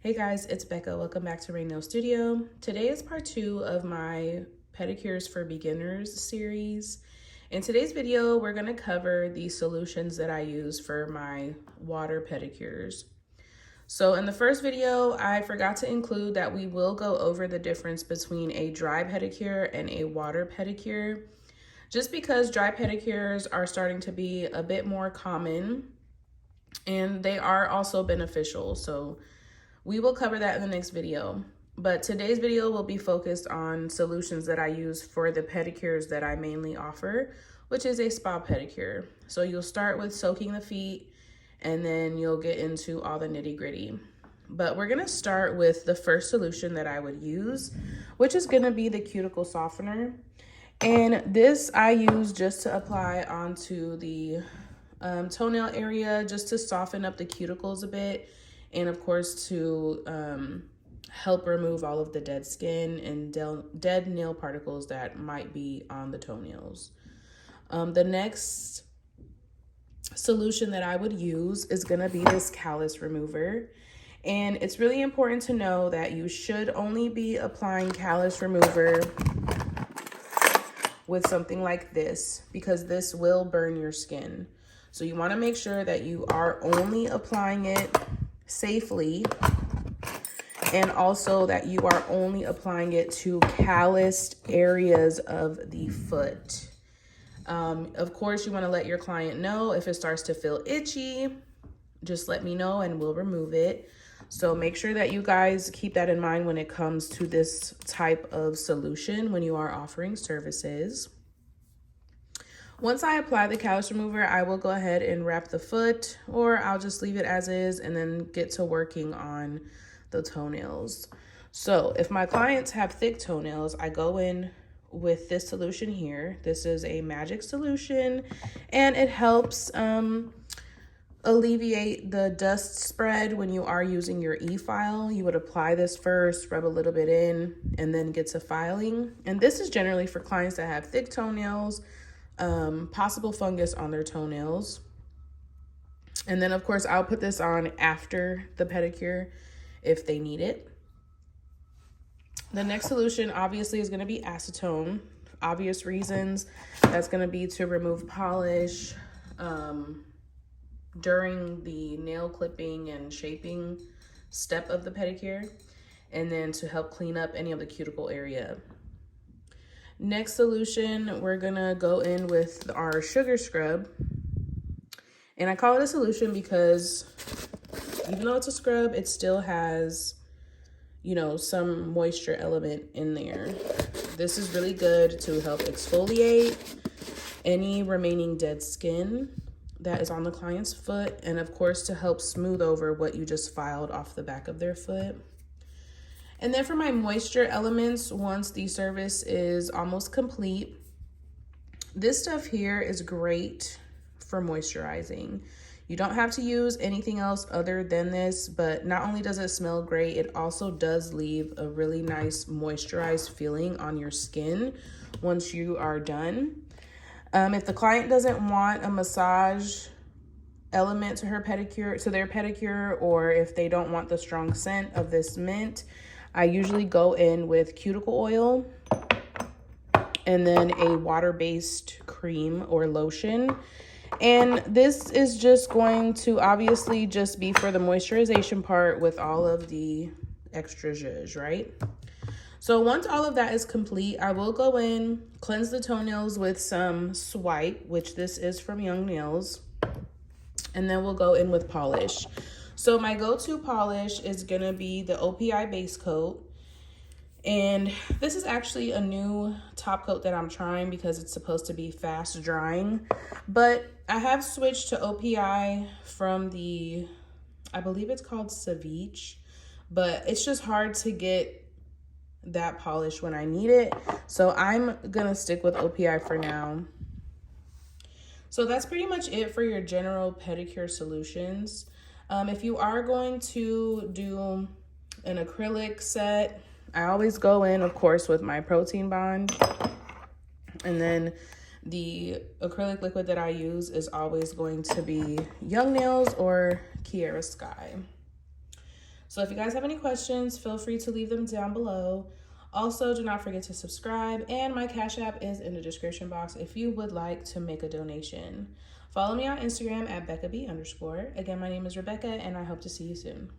Hey guys, it's Becca. Welcome back to Rain Nail Studio. Today is part 2 of my Pedicures for Beginners series. In today's video, we're going to cover the solutions that I use for my water pedicures. So in the first video, I forgot to include that we will go over the difference between a dry pedicure and a water pedicure, just because dry pedicures are starting to be a bit more common and they are also beneficial. So we will cover that in the next video, but today's video will be focused on solutions that I use for the pedicures that I mainly offer, which is a spa pedicure. So you'll start with soaking the feet and then you'll get into all the nitty gritty. But we're gonna start with the first solution that I would use, which is gonna be the Cuticle Softener. And this I use just to apply onto the toenail area, just to soften up the cuticles a bit. And of course to help remove all of the dead skin and dead nail particles that might be on the toenails. The next solution that I would use is gonna be this callus remover. And it's really important to know that you should only be applying callus remover with something like this, because this will burn your skin. So you wanna make sure that you are only applying it safely, and also that you are only applying it to calloused areas of the foot. Of course, you want to let your client know if it starts to feel itchy, just let me know and we'll remove it. So make sure that you guys keep that in mind when it comes to this type of solution when you are offering services. Once I apply the callus remover, I will go ahead and wrap the foot, or I'll just leave it as is and then get to working on the toenails. So if my clients have thick toenails, I go in with this solution here. This is a magic solution and it helps alleviate the dust spread when you are using your e-file. You would apply this first, rub a little bit in, and then get to filing. And this is generally for clients that have thick toenails, possible fungus on their toenails. And then of course I'll put this on after the pedicure if they need it. The next solution obviously is going to be acetone. Obvious reasons. That's going to be to remove polish during the nail clipping and shaping step of the pedicure, and then to help clean up any of the cuticle area. Next solution, we're gonna go in with our sugar scrub. And I call it a solution because even though it's a scrub, it still has, you know, some moisture element in there. This is really good to help exfoliate any remaining dead skin that is on the client's foot, and of course to help smooth over what you just filed off the back of their foot. And then for my moisture elements, once the service is almost complete, this stuff here is great for moisturizing. You don't have to use anything else other than this, but not only does it smell great, it also does leave a really nice moisturized feeling on your skin once you are done. If the client doesn't want a massage element to their pedicure, or if they don't want the strong scent of this mint, I usually go in with cuticle oil and then a water-based cream or lotion. And this is just going to obviously just be for the moisturization part with all of the extra zhuzh, right? So once all of that is complete, I will go in, cleanse the toenails with some Swipe, which this is from Young Nails, and then we'll go in with polish. So my go-to polish is gonna be the OPI base coat. And this is actually a new top coat that I'm trying because it's supposed to be fast drying. But I have switched to OPI from the, I believe it's called Ceviche, but it's just hard to get that polish when I need it. So I'm gonna stick with OPI for now. So that's pretty much it for your general pedicure solutions. If you are going to do an acrylic set, I always go in, of course, with my protein bond. And then the acrylic liquid that I use is always going to be Young Nails or Kiara Sky. So if you guys have any questions, feel free to leave them down below. Also, do not forget to subscribe, and my Cash App is in the description box if you would like to make a donation. Follow me on Instagram at BeccaB_. Again, my name is Rebecca, and I hope to see you soon.